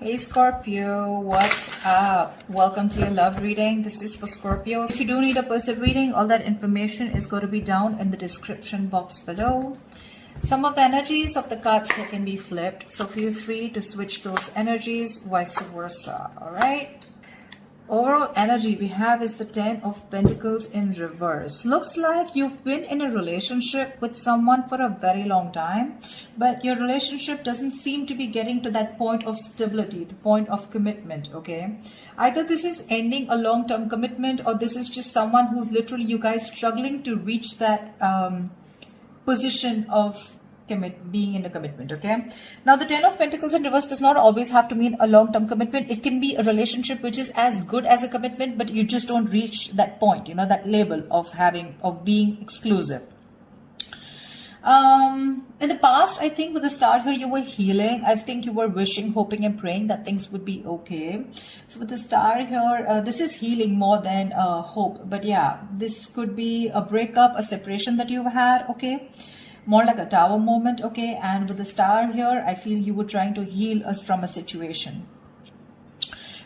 Hey Scorpio, what's up? Welcome to your love reading. This is for Scorpios. If you do need a personal reading, all that information is going to be down in the description box below. Some of the energies of the cards here can be flipped, so feel free to switch those energies, vice versa. Alright? Overall energy we have is the 10 of Pentacles in reverse. Looks like you've been in a relationship with someone for a very long time, but your relationship doesn't seem to be getting to that point of stability, the point of commitment, okay? Either this is ending a long-term commitment, or this is just someone who's literally, you guys struggling to reach that position of being in a commitment. Okay, now the 10 of Pentacles in reverse does not always have to mean a long-term commitment. It can be a relationship which is as good as a commitment, but you just don't reach that point, you know, that label of being exclusive. In the past, I think with the Star here, you were healing. I think you were wishing, hoping and praying that things would be okay. So with the Star here, this is healing more than hope. But yeah, this could be a breakup, a separation that you've had, okay? More like a tower moment, okay? And with the Star here, I feel you were trying to heal us from a situation.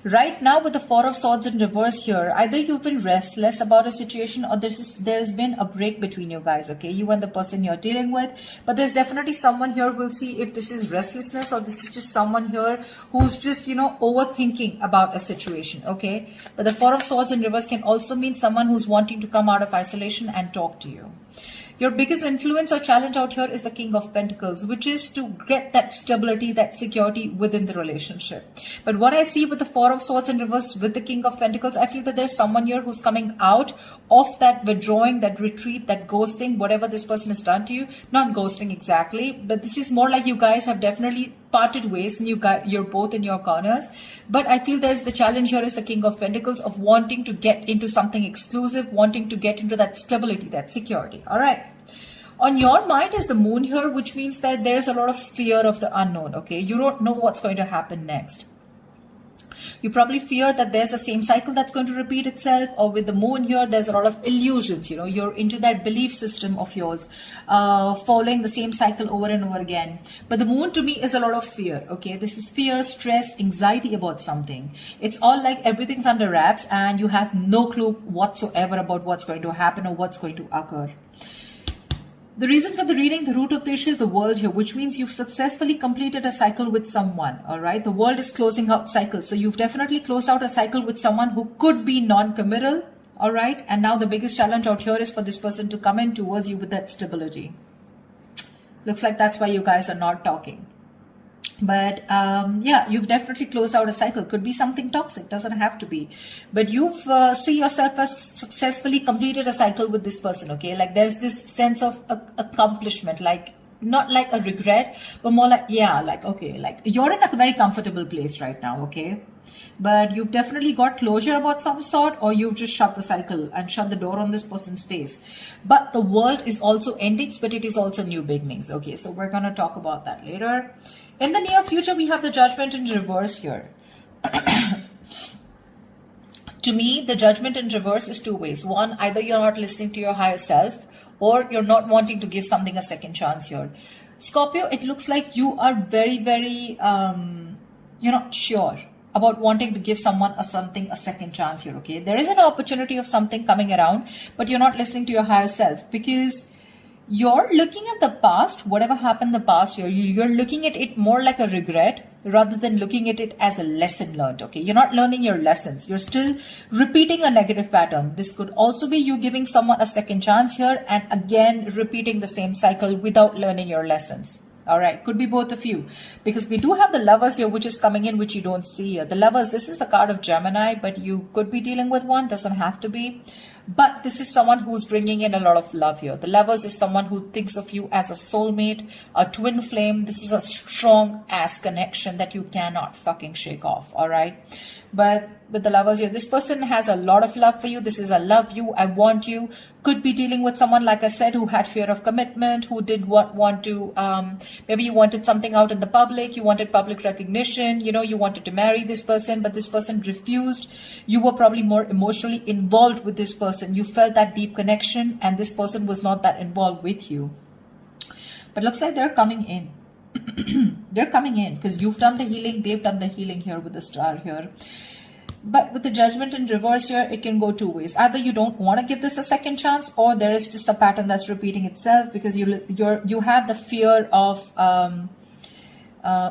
Right now with the Four of Swords in reverse here, either you've been restless about a situation, or there's been a break between you guys, okay? You and the person you're dealing with. But there's definitely someone here, we'll see if this is restlessness or this is just someone here who's just, you know, overthinking about a situation, okay? But the Four of Swords in reverse can also mean someone who's wanting to come out of isolation and talk to you. Your biggest influence or challenge out here is the King of Pentacles, which is to get that stability, that security within the relationship. But what I see with the Four of Swords in reverse with the King of Pentacles, I feel that there's someone here who's coming out of that withdrawing, that retreat, that ghosting, whatever this person has done to you. Not ghosting exactly, but this is more like you guys have definitely parted ways and you're both in your corners. But I feel there's the challenge here is the King of Pentacles of wanting to get into something exclusive, wanting to get into that stability, that security. All right. On your mind is the Moon here, which means that there's a lot of fear of the unknown, okay? You don't know what's going to happen next. You probably fear that there's the same cycle that's going to repeat itself, or with the Moon here, there's a lot of illusions, you know, you're into that belief system of yours, following the same cycle over and over again. But the Moon to me is a lot of fear, okay? This is fear, stress, anxiety about something. It's all like everything's under wraps and you have no clue whatsoever about what's going to happen or what's going to occur. The reason for the reading, the root of the issue is the World here, which means you've successfully completed a cycle with someone, all right? The World is closing out cycles. So you've definitely closed out a cycle with someone who could be non-committal, all right? And now the biggest challenge out here is for this person to come in towards you with that stability. Looks like that's why you guys are not talking. But yeah, you've definitely closed out a cycle. Could be something toxic, doesn't have to be. But you've see yourself as successfully completed a cycle with this person, okay? Like there's this sense of accomplishment, like not like a regret, but more like, yeah, like, okay, like you're in a very comfortable place right now, okay? But you've definitely got closure about some sort, or you've just shut the cycle and shut the door on this person's face. But the world is also endings, but it is also new beginnings, okay? So we're going to talk about that later. In the near future, we have the Judgment in reverse here. To me, the Judgment in reverse is two ways. One, either you're not listening to your higher self, or you're not wanting to give something a second chance here. Scorpio, it looks like you are very, very, you're not sure about wanting to give someone a second chance here, okay? There is an opportunity of something coming around, but you're not listening to your higher self because you're looking at the past, whatever happened in the past year, you're looking at it more like a regret rather than looking at it as a lesson learned, okay? You're not learning your lessons. You're still repeating a negative pattern. This could also be you giving someone a second chance here and again repeating the same cycle without learning your lessons. All right, could be both of you, because we do have the Lovers here, which is coming in, which you don't see here. The Lovers, this is the card of Gemini, but you could be dealing with one, doesn't have to be. But this is someone who's bringing in a lot of love here. The Lovers is someone who thinks of you as a soulmate, a twin flame. This is a strong ass connection that you cannot fucking shake off, all right? But with the Lovers here, this person has a lot of love for you. This is a love you, I want you. Could be dealing with someone, like I said, who had fear of commitment, who did want to, maybe you wanted something out in the public, you wanted public recognition, you know, you wanted to marry this person, but this person refused. You were probably more emotionally involved with this person. You felt that deep connection and this person was not that involved with you. But looks like they're coming in. They're coming in because you've done the healing, they've done the healing here with the star here. But with the judgment in reverse here, it can go two ways. Either you don't want to give this a second chance, or there is just a pattern that's repeating itself because you have the fear of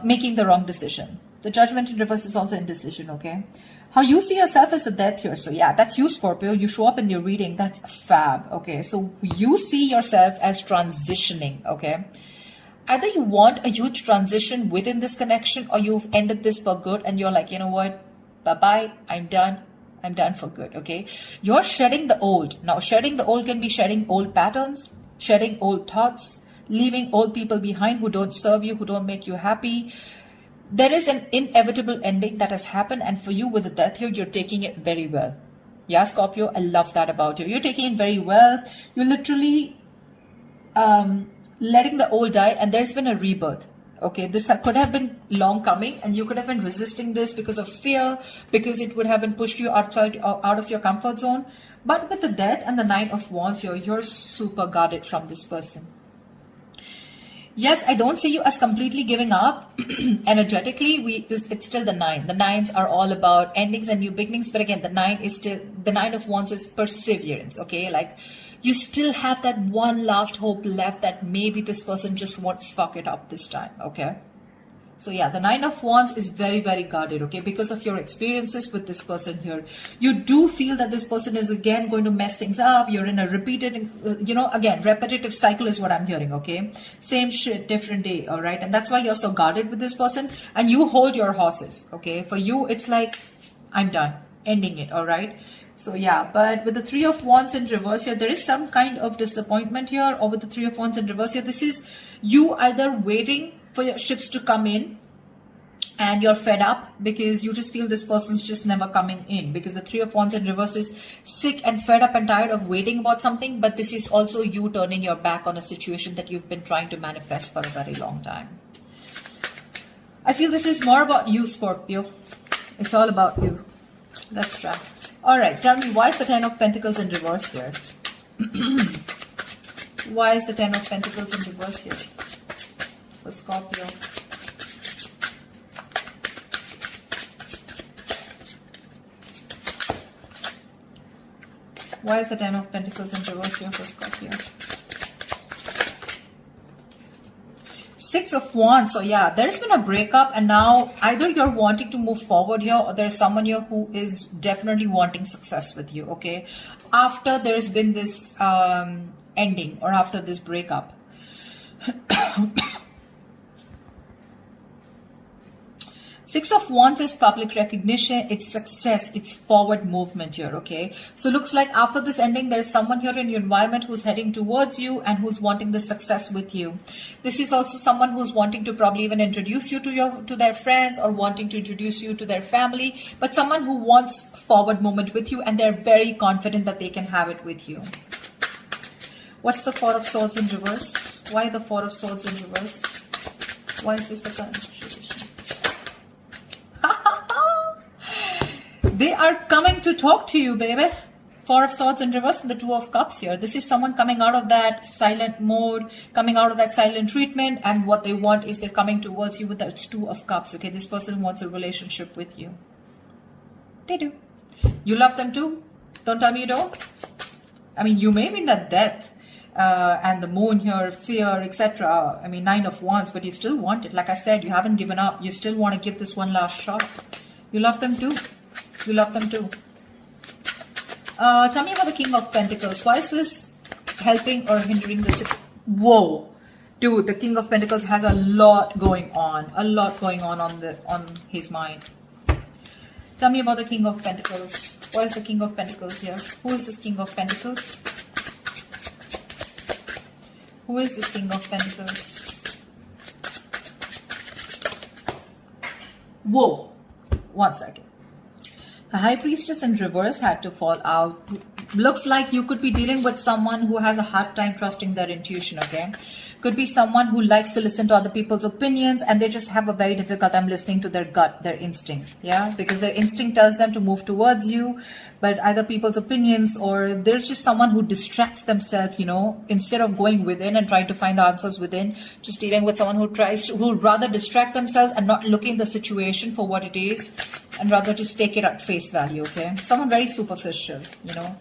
making the wrong decision. The judgment in reverse is also indecision, okay? How you see yourself is the death here. So yeah, that's you, Scorpio. You show up in your reading. That's fab, okay? So you see yourself as transitioning, okay? Either you want a huge transition within this connection, or you've ended this for good and you're like, you know what? Bye-bye, I'm done for good, okay? You're shedding the old. Now, shedding the old can be shedding old patterns, shedding old thoughts, leaving old people behind who don't serve you, who don't make you happy. There is an inevitable ending that has happened, and for you with the death here, you're taking it very well. Yeah, Scorpio, I love that about you. You're taking it very well. You're literally letting the old die, and there's been a rebirth. Okay, this could have been long coming, and you could have been resisting this because of fear, because it would have been pushed you out of your comfort zone. But with the death and the 9 of Wands here, you're super guarded from this person. Yes, I don't see you as completely giving up. Energetically, it's still the 9. The 9s are all about endings and new beginnings. But again, the 9 of Wands is perseverance. Okay, like you still have that one last hope left that maybe this person just won't fuck it up this time. Okay. So yeah, the 9 of Wands is very, very guarded, okay? Because of your experiences with this person here. You do feel that this person is again going to mess things up. You're in a repeated, again, repetitive cycle is what I'm hearing, okay? Same shit, different day, all right? And that's why you're so guarded with this person. And you hold your horses, okay? For you, it's like, I'm done, ending it, all right? So yeah, but with the 3 of Wands in reverse here, there is some kind of disappointment here. Or with the 3 of Wands in reverse here, this is you either waiting for your ships to come in and you're fed up because you just feel this person's just never coming in, because the 3 of Wands in reverse is sick and fed up and tired of waiting about something. But this is also you turning your back on a situation that you've been trying to manifest for a very long time. I feel this is more about you, Scorpio. It's all about you. Let's try. All right, tell me, why is the 10 of Pentacles in reverse here? Why is the 10 of Pentacles in reverse here for Scorpio? Why is the 10 of Pentacles in reverse here for Scorpio? 6 of Wands. So yeah, there's been a breakup, and now either you're wanting to move forward here, or there's someone here who is definitely wanting success with you, okay? After there's been this ending, or after this breakup. 6 of Wands is public recognition, it's success, it's forward movement here, okay? So looks like after this ending, there's someone here in your environment who's heading towards you and who's wanting the success with you. This is also someone who's wanting to probably even introduce you to their friends, or wanting to introduce you to their family, but someone who wants forward movement with you, and they're very confident that they can have it with you. What's the 4 of Swords in reverse? Why the 4 of Swords in reverse? Why is this the situation? They are coming to talk to you, baby. 4 of Swords in reverse and the 2 of Cups here. This is someone coming out of that silent mode, coming out of that silent treatment, and what they want is they're coming towards you with that 2 of Cups, okay? This person wants a relationship with you. They do. You love them too? Don't tell me you don't. I mean, you may be in that death and the moon here, fear, etc. I mean, 9 of Wands, but you still want it. Like I said, you haven't given up. You still want to give this one last shot. You love them too. You love them too. Tell me about the King of Pentacles. Why is this helping or hindering the... Whoa. Dude, the King of Pentacles has a lot going on. A lot going on his mind. Tell me about the King of Pentacles. Why is the King of Pentacles here? Who is this King of Pentacles? Who is this King of Pentacles? Whoa. 1 second. The High Priestess in reverse had to fall out. Looks like you could be dealing with someone who has a hard time trusting their intuition, okay? Could be someone who likes to listen to other people's opinions and they just have a very difficult time listening to their gut, their instinct. Yeah, because their instinct tells them to move towards you, but either people's opinions or there's just someone who distracts themselves, you know, instead of going within and trying to find the answers within, just dealing with someone who rather distract themselves and not looking the situation for what it is and rather just take it at face value. Okay, someone very superficial, you know.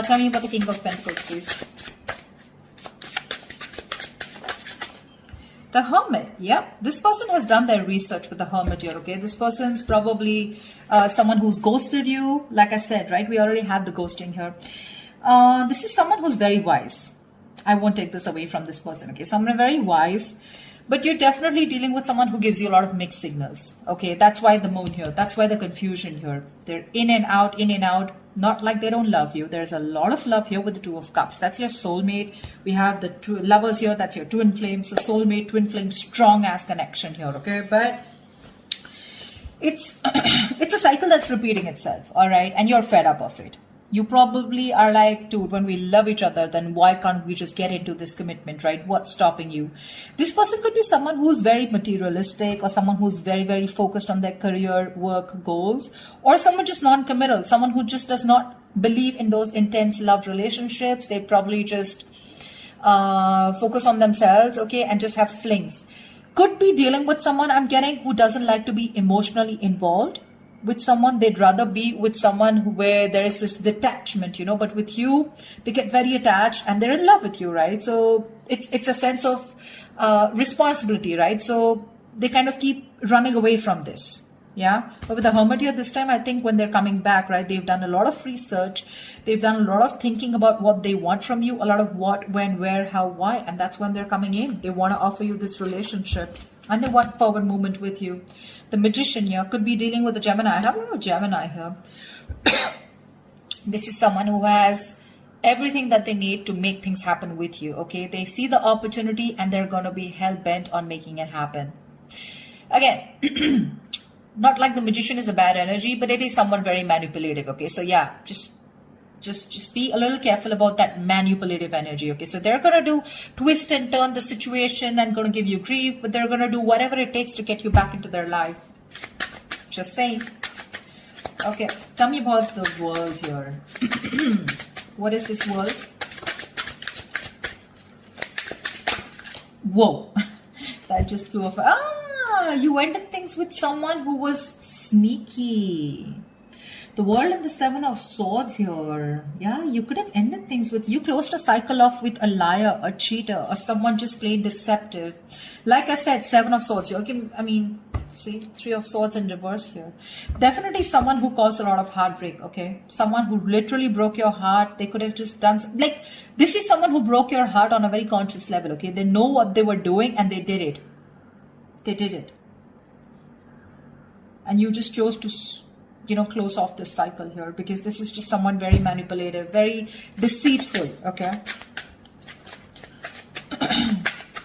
Tell me about the King of Pentacles, please. The Hermit. Yeah, this person has done their research with the Hermit here. Okay, this person's probably someone who's ghosted you. Like I said, right, we already had the ghosting here. This is someone who's very wise. I won't take this away from this person. Okay, someone very wise, but you're definitely dealing with someone who gives you a lot of mixed signals. Okay, that's why the moon here. That's why the confusion here. They're in and out, in and out. Not like they don't love you. There's a lot of love here with the Two of Cups. That's your soulmate. We have the two lovers here. That's your twin flames. So soulmate, twin flame, strong ass connection here. Okay, but it's it's a cycle that's repeating itself. All right, and you're fed up of it. You probably are like, dude, when we love each other, then why can't we just get into this commitment, right? What's stopping you? This person could be someone who's very materialistic or someone who's very, very focused on their career, work, goals, or someone just non-committal, someone who just does not believe in those intense love relationships. They probably just focus on themselves, okay, and just have flings. Could be dealing with someone, I'm getting, who doesn't like to be emotionally involved with someone. They'd rather be with someone where there is this detachment, you know, but with you, they get very attached and they're in love with you, right? So it's a sense of responsibility, right? So they kind of keep running away from this. Yeah. But with the Hermit here this time, I think when they're coming back, right, they've done a lot of research. They've done a lot of thinking about what they want from you, a lot of what, when, where, how, why. And that's when they're coming in. They want to offer you this relationship and they want forward movement with you. The Magician here could be dealing with a Gemini. I have a lot of Gemini here. This is someone who has everything that they need to make things happen with you. Okay. They see the opportunity and they're going to be hell bent on making it happen. Again, not like the Magician is a bad energy, but it is someone very manipulative. Okay, so yeah, just be a little careful about that manipulative energy. Okay, so they're gonna do twist and turn the situation and gonna give you grief, but they're gonna do whatever it takes to get you back into their life. Just saying. Okay, tell me about the world here. What is this world? Whoa, that just flew off. You ended things with someone who was sneaky. The World and the Seven of Swords here. Yeah, you could have ended things with, you closed a cycle off with a liar, a cheater, or someone just plain deceptive. Like I said, Seven of Swords. Okay, I mean, see, Three of Swords in reverse here. Definitely someone who caused a lot of heartbreak, okay? Someone who literally broke your heart. They could have just done, like, this is someone who broke your heart on a very conscious level, okay? They know what they were doing and they did it. They did it. And you just chose to, you know, close off this cycle here because this is just someone very manipulative, very deceitful, okay?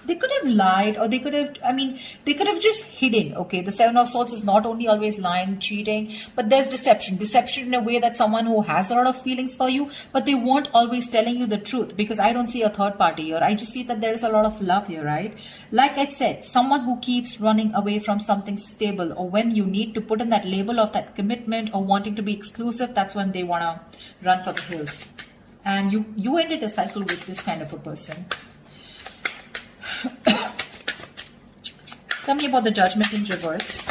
They could have lied or they could have, I mean, they could have just hidden, okay? The Seven of Swords is not only always lying, cheating, but there's deception. Deception in a way that someone who has a lot of feelings for you, but they won't always telling you the truth because I don't see a third party here. I just see that there is a lot of love here, right? Like I said, someone who keeps running away from something stable, or when you need to put in that label of that commitment or wanting to be exclusive, that's when they want to run for the hills. And you ended a cycle with this kind of a person. Tell me about the Judgment in reverse.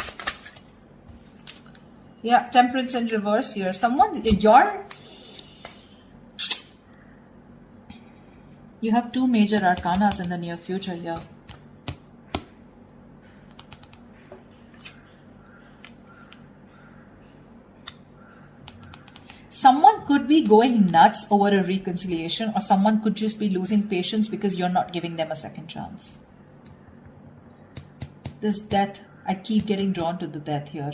Yeah, Temperance in reverse here. Someone, you have two major arcanas in the near future here. Someone could be going nuts over a reconciliation, or someone could just be losing patience because you're not giving them a second chance. This death, I keep getting drawn to the death here.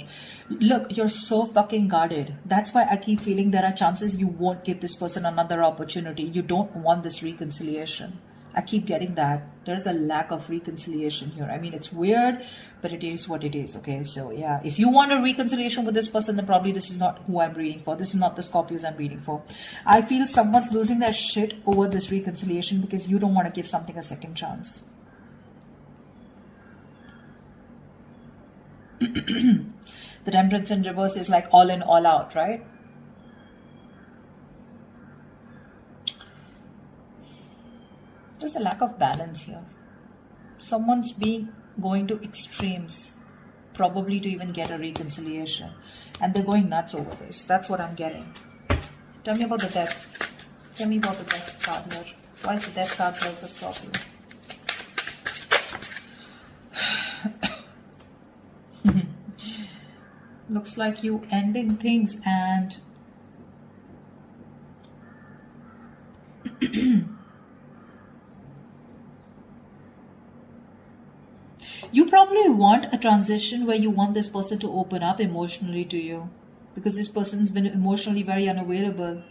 Look, you're so fucking guarded. That's why I keep feeling there are chances you won't give this person another opportunity. You don't want this reconciliation. I keep getting that. There's a lack of reconciliation here. I mean, it's weird, but it is what it is, okay? So, yeah, if you want a reconciliation with this person, then probably this is not who I'm reading for. This is not the Scorpios I'm reading for. I feel someone's losing their shit over this reconciliation because you don't want to give something a second chance. The Temperance in reverse is like all in, all out, right? There's a lack of balance here. Someone's going to extremes, probably to even get a reconciliation. And they're going nuts over this. That's what I'm getting. Tell me about the death. Tell me about the death card here. Why is the death card here for Scorpio? Looks like you ending things and you probably want a transition where you want this person to open up emotionally to you, because this person's been emotionally very unavailable.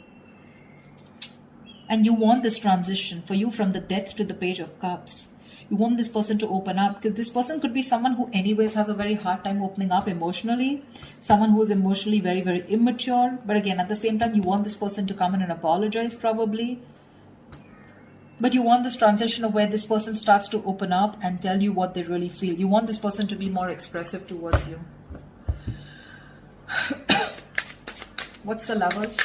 And you want this transition for you from the Death to the Page of Cups. You want this person to open up, because this person could be someone who anyways has a very hard time opening up emotionally. Someone who is emotionally very, very immature. But again, at the same time, you want this person to come in and apologize probably. But you want this transition of where this person starts to open up and tell you what they really feel. You want this person to be more expressive towards you. What's the Lovers?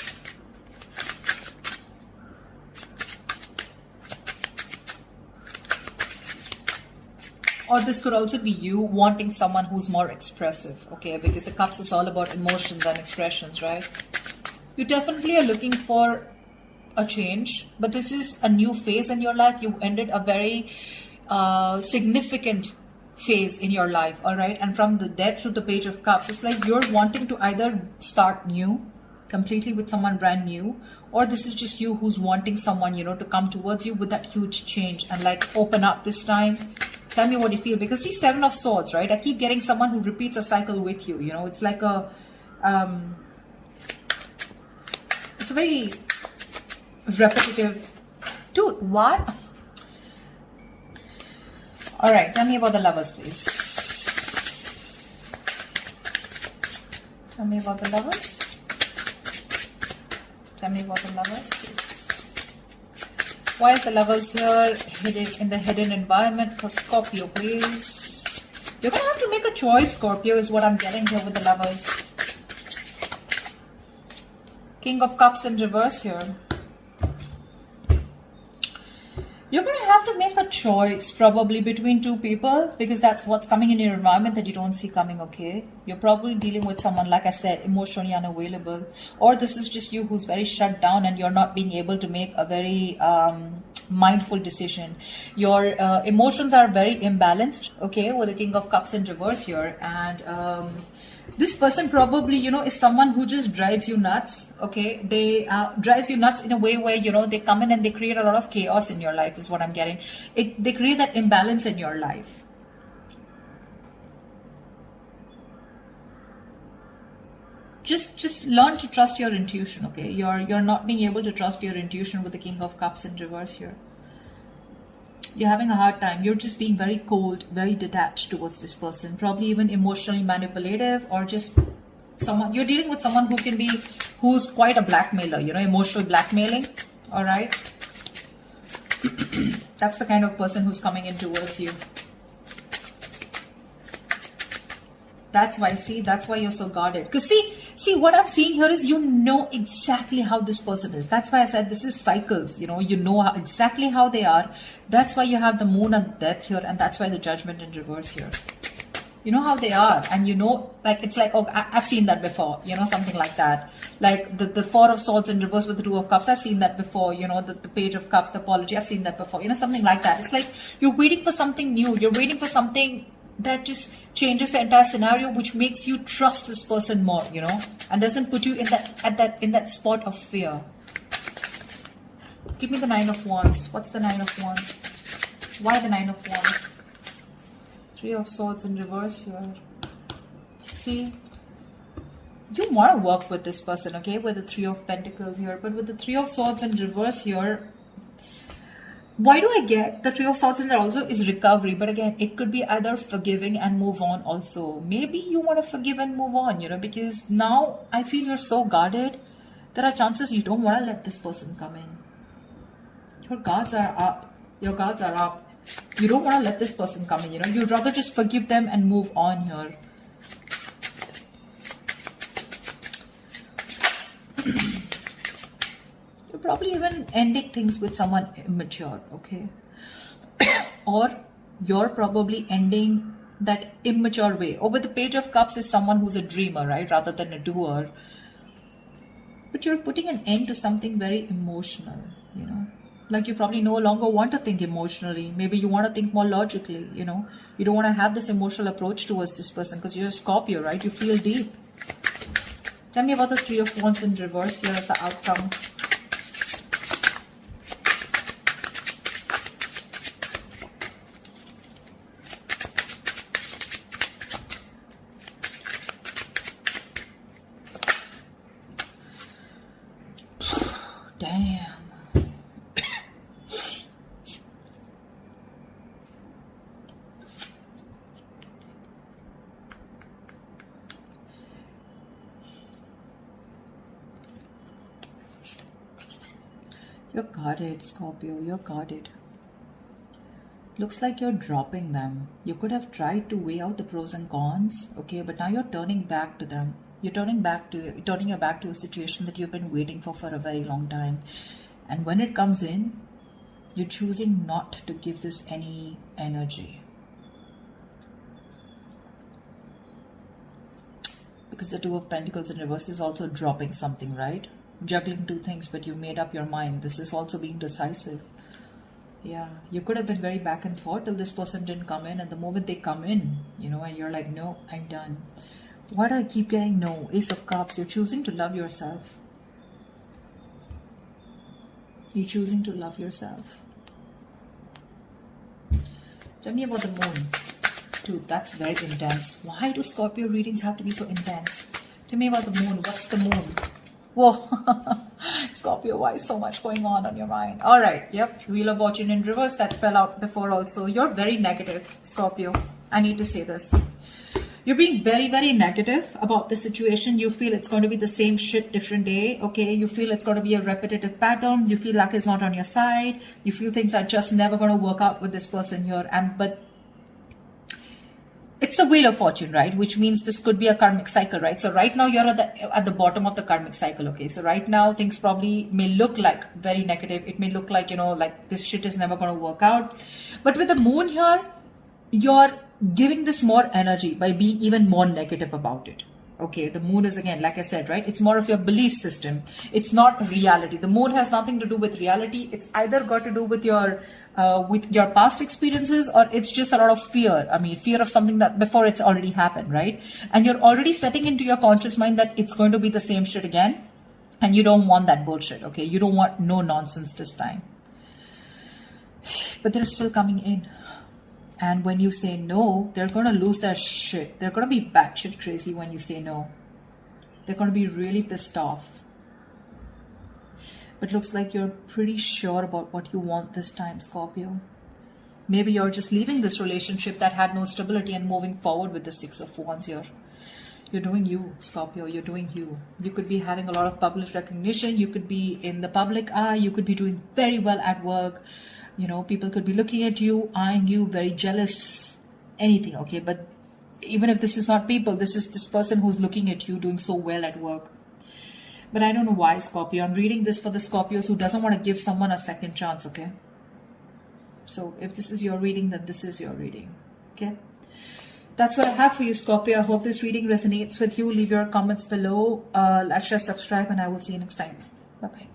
Or this could also be you wanting someone who's more expressive, okay? Because the Cups is all about emotions and expressions, right? You definitely are looking for a change, but this is a new phase in your life. You ended a very significant phase in your life, all right? And from the Death to the Page of Cups, it's like you're wanting to either start new, completely with someone brand new, or this is just you who's wanting someone, you know, to come towards you with that huge change and like open up this time. Tell me what you feel, because see, Seven of Swords, right? I keep getting someone who repeats a cycle with you, you know, it's like a it's a very repetitive. Dude, what? All right, tell me about the Lovers, please. Tell me about the Lovers. Tell me about the Lovers, please. Why is the Lovers here hidden in the hidden environment for Scorpio, please? You're going to have to make a choice, Scorpio, is what I'm getting here with the Lovers. King of Cups in reverse here. You're going to have to make a choice probably between two people, because that's what's coming in your environment that you don't see coming, okay? You're probably dealing with someone, like I said, emotionally unavailable. Or this is just you who's very shut down and you're not being able to make a very mindful decision. Your emotions are very imbalanced, okay, with the King of Cups in reverse here. And this person probably, you know, is someone who just drives you nuts, okay? They drives you nuts in a way where, you know, they come in and they create a lot of chaos in your life is what I'm getting. They create that imbalance in your life. Just learn to trust your intuition, okay? You're not being able to trust your intuition with the King of Cups in reverse here. You're having a hard time. You're just being very cold, very detached towards this person. Probably even emotionally manipulative, or just someone, you're dealing with someone who's quite a blackmailer, you know, emotional blackmailing. All right. That's the kind of person who's coming in towards you. That's why, see, that's why you're so guarded. Because see, what I'm seeing here is you know exactly how this person is. That's why I said this is cycles, you know exactly how they are. That's why you have the Moon and Death here, and that's why the Judgment in reverse here. You know how they are, and you know, like, it's like, oh, I've seen that before, you know, something like that. Like the Four of Swords in reverse with the Two of Cups, I've seen that before, you know, the Page of Cups, the apology, I've seen that before, you know, something like that. It's like you're waiting for something new, you're waiting for something that just changes the entire scenario, which makes you trust this person more, you know, and doesn't put you in that spot of fear. Give me the Nine of Wands. What's the Nine of Wands? Why the Nine of Wands? Three of Swords in reverse here. See, you want to work with this person, okay, with the Three of Pentacles here, but with the Three of Swords in reverse here, Why do I get the Three of Swords in there also is recovery? But again, it could be either forgiving and move on also. Maybe you want to forgive and move on, you know, because now I feel you're so guarded. There are chances you don't want to let this person come in. Your guards are up. Your guards are up. You don't want to let this person come in, you know. You'd rather just forgive them and move on here. You're probably even ending things with someone immature, okay? Or you're probably ending that immature way. Or with the Page of Cups is someone who's a dreamer, right? Rather than a doer. But you're putting an end to something very emotional, you know. Like you probably no longer want to think emotionally. Maybe you want to think more logically, you know. You don't want to have this emotional approach towards this person because you're a Scorpio, right? You feel deep. Tell me about the Three of Wands in reverse here as the outcome. Damn. You're guarded, Scorpio. You're guarded. Looks like you're dropping them. You could have tried to weigh out the pros and cons, okay, but now you're turning back to them. You're turning your back to a situation that you've been waiting for a very long time. And when it comes in, you're choosing not to give this any energy. Because the Two of Pentacles in reverse is also dropping something, right? Juggling two things, but you made up your mind. This is also being decisive. Yeah, you could have been very back and forth till this person didn't come in, and the moment they come in, you know, and you're like, no, I'm done. Why do I keep getting no? Ace of Cups. You're choosing to love yourself. You're choosing to love yourself. Tell me about the moon. Dude, that's very intense. Why do Scorpio readings have to be so intense? Tell me about the moon. What's the moon? Whoa. Scorpio, why is so much going on your mind? All right. Yep. Wheel of Fortune in reverse. That fell out before also. You're very negative, Scorpio. I need to say this. You're being very, very negative about the situation. You feel it's going to be the same shit, different day. Okay. You feel it's going to be a repetitive pattern. You feel luck is not on your side. You feel things are just never going to work out with this person here. But it's the Wheel of Fortune, right? Which means this could be a karmic cycle, right? So right now you're at the bottom of the karmic cycle, okay? So right now things probably may look like very negative. It may look like, you know, like this shit is never going to work out. But with the moon here, you're giving this more energy by being even more negative about it. Okay, the moon is, again, like I said, right? It's more of your belief system. It's not reality. The moon has nothing to do with reality. It's either got to do with your past experiences, or it's just a lot of fear. I mean, fear of something that before it's already happened, right? And you're already setting into your conscious mind that it's going to be the same shit again. And you don't want that bullshit, okay? You don't want no nonsense this time. But they're still coming in. And when you say no, they're going to lose their shit. They're going to be batshit crazy when you say no. They're going to be really pissed off. But looks like you're pretty sure about what you want this time, Scorpio. Maybe you're just leaving this relationship that had no stability and moving forward with the Six of Wands here. You're doing you, Scorpio. You're doing you. You could be having a lot of public recognition. You could be in the public eye. You could be doing very well at work. You know, people could be looking at you, eyeing you, very jealous, anything, okay? But even if this is not people, this is this person who's looking at you doing so well at work. But I don't know why, Scorpio. I'm reading this for the Scorpios who doesn't want to give someone a second chance, okay? So if this is your reading, then this is your reading, okay? That's what I have for you, Scorpio. I hope this reading resonates with you. Leave your comments below. Like, share, subscribe, and I will see you next time. Bye-bye.